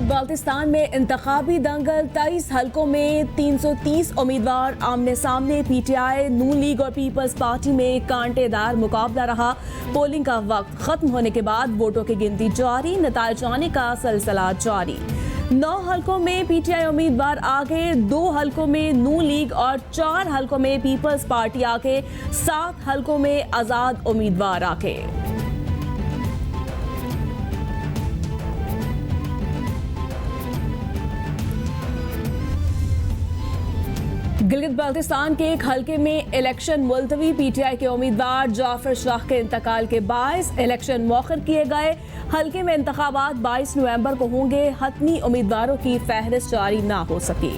बाल्टिस्तान में इंतखाबी दंगल, 23 हलकों में 330 उम्मीदवार आमने सामने। पीटीआई, नून लीग और पीपल्स पार्टी में कांटेदार मुकाबला रहा। पोलिंग का वक्त खत्म होने के बाद वोटों की गिनती जारी, नतीजे आने का सिलसिला जारी। 9 हलकों में पीटीआई उम्मीदवार आगे, 2 हलकों में नून लीग और 4 हलकों में पीपल्स पार्टी आगे, 7 हलकों में आजाद उम्मीदवार आगे। गिलगित बाल्टिस्तान के एक हलके में इलेक्शन मुलतवी। पीटीआई के उम्मीदवार जाफर शाह के इंतकाल के बायस इलेक्शन मौखर किए गए। हलके में इंतखाबात 22 नवंबर को होंगे। हतमी उम्मीदवारों की फहरिस्त जारी ना हो सकी।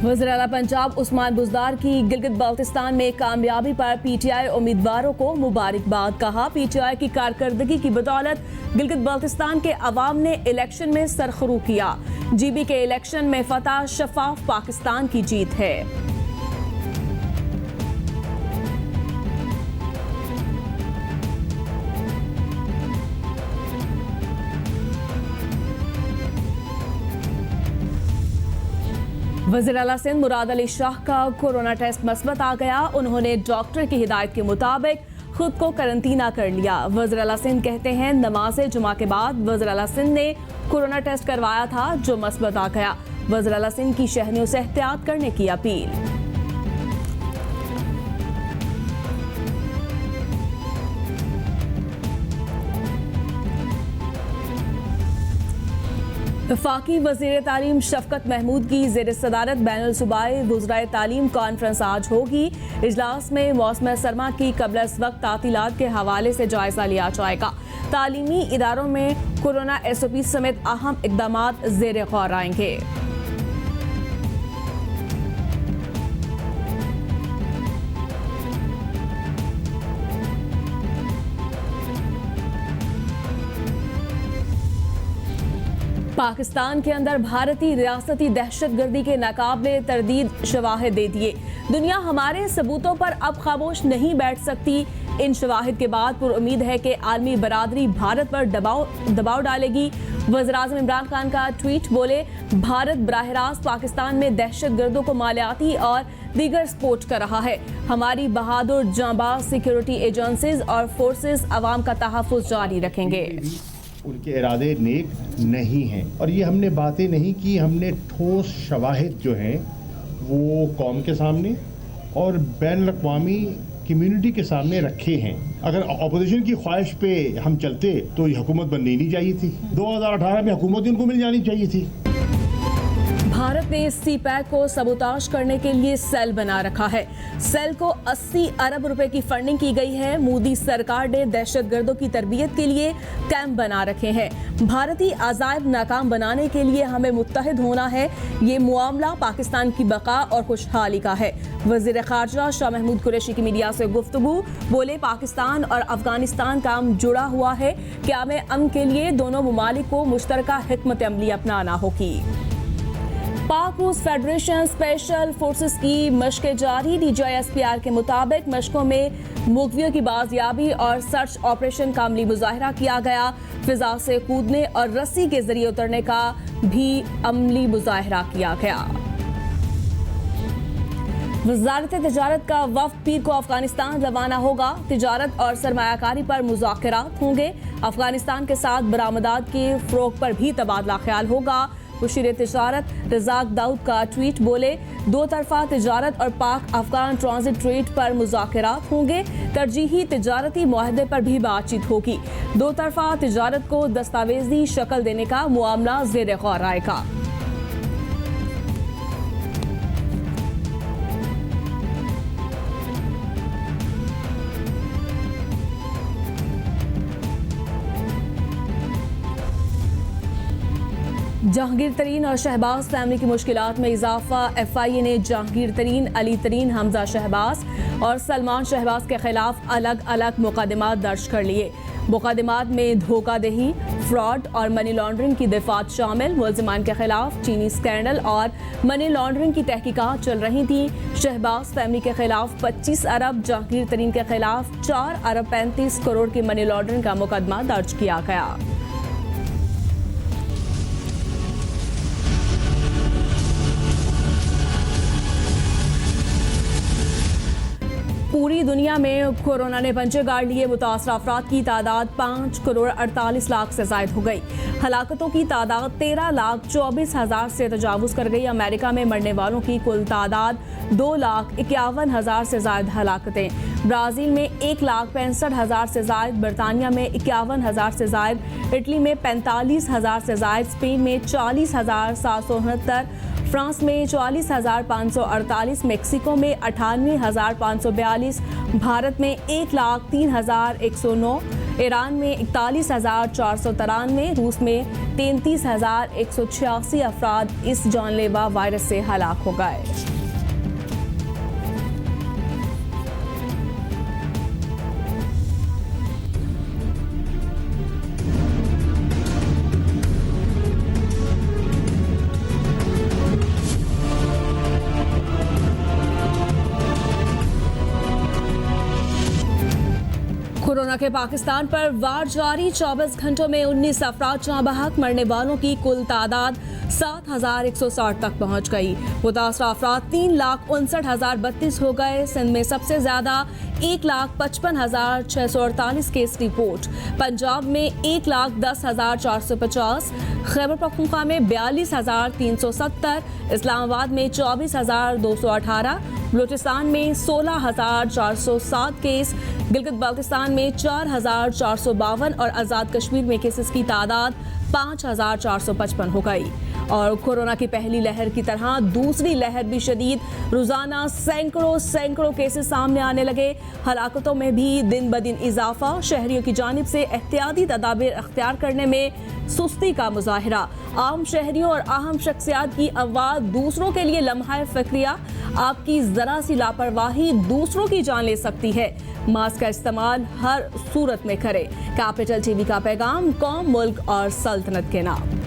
वज़ीर-ए-आला पंजाब उस्मान बुज़दार की गिलगित बाल्टिस्तान में कामयाबी पर पीटीआई उम्मीदवारों को मुबारकबाद कहा। पीटीआई की कारकर्दगी की बदौलत गिलगित बाल्टिस्तान के अवाम ने इलेक्शन में सरखरू किया। जीबी के इलेक्शन में फतह शफाफ पाकिस्तान की जीत है। वज़ीर-ए-आला सिंध मुराद अली शाह का कोरोना टेस्ट मस्बत आ गया। उन्होंने डॉक्टर की हिदायत के मुताबिक खुद को करंटीना कर लिया। वज़ीर-ए-आला सिंध कहते हैं, नमाज़े जुमा के बाद वज़ीर-ए-आला सिंध ने कोरोना टेस्ट करवाया था जो मस्बत आ गया। वज़ीर-ए-आला सिंध की शहरियों से एहतियात करने की अपील। वफाकी वज़ीर तालीम शफकत महमूद की ज़ेर सदारत बैनुल सूबाई वुज़राए तालीम कॉन्फ्रेंस आज होगी। इजलास में मौसम सरमा की क़ब्ल वक्त तातीलात के हवाले से जायज़ा लिया जाएगा। तालीमी इदारों में कोरोना SOP समेत अहम इक़दामात ज़ेर गौर आएंगे। पाकिस्तान के अंदर भारतीय रियासती दहशतगर्दी के नाकाबिले तरदीद शवाहिद दे दिए। दुनिया हमारे सबूतों पर अब खामोश नहीं बैठ सकती। इन शवाहिद के बाद पुरुम्मीद है कि आलमी बरादरी भारत पर दबाव डालेगी। वज़ीर-ए-आज़म इमरान खान का ट्वीट, बोले, भारत बराह रास्त पाकिस्तान में दहशतगर्दों को मालियाती और दीगर सपोर्ट कर रहा है। हमारी बहादुर जांबाज सिक्योरिटी एजेंसीज और फोर्सेस अवाम का तहफ़्फ़ुज़ जारी रखेंगे। उनके इरादे नेक नहीं हैं और ये हमने बातें नहीं की, हमने ठोस शवाहिद जो हैं वो कौम के सामने और बैनुल-अक़वामी कम्युनिटी के सामने रखे हैं। अगर अपोजिशन की ख्वाहिश पे हम चलते तो ये हुकूमत बननी नहीं चाहिए थी। 2018 में हुकूमत इनको मिल जानी चाहिए थी। भारत ने CPEC को सबोताज करने के लिए सेल बना रखा है। सेल को 80 अरब रुपए की फंडिंग की गई है। मोदी सरकार ने दहशतगर्दों की तरबियत के लिए कैंप बना रखे हैं। भारतीय अज़ाइब नाकाम बनाने के लिए हमें मुत्तहिद होना है। ये मामला पाकिस्तान की बका और खुशहाली का है। वज़ीर ख़ारजा शाह महमूद कुरैशी की मीडिया से गुफ्तगू, बोले, पाकिस्तान और अफगानिस्तान का जुड़ा हुआ है। क़याम अमन के लिए दोनों ममालिक को मुश्तरका हिकमत अमली अपनाना होगी। पाक रूस फेडरेशन स्पेशल फोर्सेस की मशक़ें जारी। DGI-SPR के मुताबिक मशकों में मुग़वियों की बाजियाबी और सर्च ऑपरेशन का अमली मुजाहिरा किया गया। फिजा से कूदने और रस्सी के जरिए उतरने का भी अमली मुजाहिरा किया गया। वज़ारत तिजारत का वफ़द पीर को अफगानिस्तान रवाना होगा। तिजारत और सरमायाकारी पर मुज़ाकरात होंगे। अफगानिस्तान के साथ बरामदात के फ़रोग़ पर भी तबादला ख्याल होगा। वज़ीर तिजारत रज़ाक दाऊद का ट्वीट, बोले, दो तरफ़ा तिजारत और पाक अफगान ट्रांजिट ट्रेड पर मुज़ाकरात होंगे। तरजीही तिजारती मुआहदे पर भी बातचीत होगी। दो तरफ़ा तिजारत को दस्तावेजी शक्ल देने का मामला ज़ेर गौर आएगा। जहांगीर तरीन और शहबाज फैमिली की मुश्किलात में इजाफा। FIA ने जहांगीर तरीन, अली तरीन, हमजा शहबाज और सलमान शहबाज के खिलाफ अलग अलग मुकदमा दर्ज कर लिए। मुकदमात में धोखाधड़ी, फ्रॉड और मनी लॉन्ड्रिंग की दफात शामिल। मुलजिमान के खिलाफ चीनी स्कैंडल और मनी लॉन्ड्रिंग की तहकीकात चल रही थी। शहबाज फैमिली के खिलाफ 25 अरब, जहांगीर तरीन के खिलाफ 4 अरब 35 करोड़ की मनी लॉन्ड्रिंग का मुकदमा दर्ज किया गया। पूरी दुनिया में कोरोना ने पंजे गाड़ लिए। मुतासर अफराद की तादाद 5 करोड़ 48 लाख से जायद हो गई। हलाकतों की तादाद 13 लाख 24 हजार से तजावुज कर गई। अमेरिका में मरने वालों की कुल तादाद 2 लाख 51 हजार से जायद हलाकतें। ब्राज़ील में 1 लाख 65 हजार से जायद, बरतानिया में 51 हजार से जायद, इटली में 45 हजार से जायद, स्पेन में 40 हजार 769, फ्रांस में 44,548, मेक्सिको में 98,542, भारत में 1,03,109, ईरान में 41,493, रूस में 33,186 अफराद इस जानलेवा वायरस से हलाक हो गए। कोरोना के पाकिस्तान पर वार जारी। 24 घंटों में 19 अफराद जहां बहक। मरने वालों की कुल तादाद 7,160 तक पहुंच गई। मुतासर अफराद 3,59,032 हो गए। सिंध में सबसे ज्यादा 1,55,648 केस रिपोर्ट। पंजाब में 1,10,450, खैबर पख्तूनख्वा में 42,370, इस्लामाबाद में 24,218, बलूचिस्तान में 16,407 केस, गिलगित बाल्टिस्तान में 4,452 और आज़ाद कश्मीर में केसेस की तादाद 5,455 हो गई। और कोरोना की पहली लहर की तरह दूसरी लहर भी शदीद। रोजाना सैकड़ों केसेस सामने आने लगे। हलाकतों में भी दिन ब दिन इजाफा। शहरियों की जानिब से एहतियाती तदाबीर अख्तियार करने में सुस्ती का मुजाहिरा। आम शहरियों और अहम शख्सियात की आवाज़ दूसरों के लिए लम्हा फ़िक्रिया। आपकी ज़रा सी लापरवाही दूसरों की जान ले सकती है। मास्क का इस्तेमाल हर सूरत में करें। कैपिटल टीवी का पैगाम कौम, मुल्क और सल्तनत के नाम।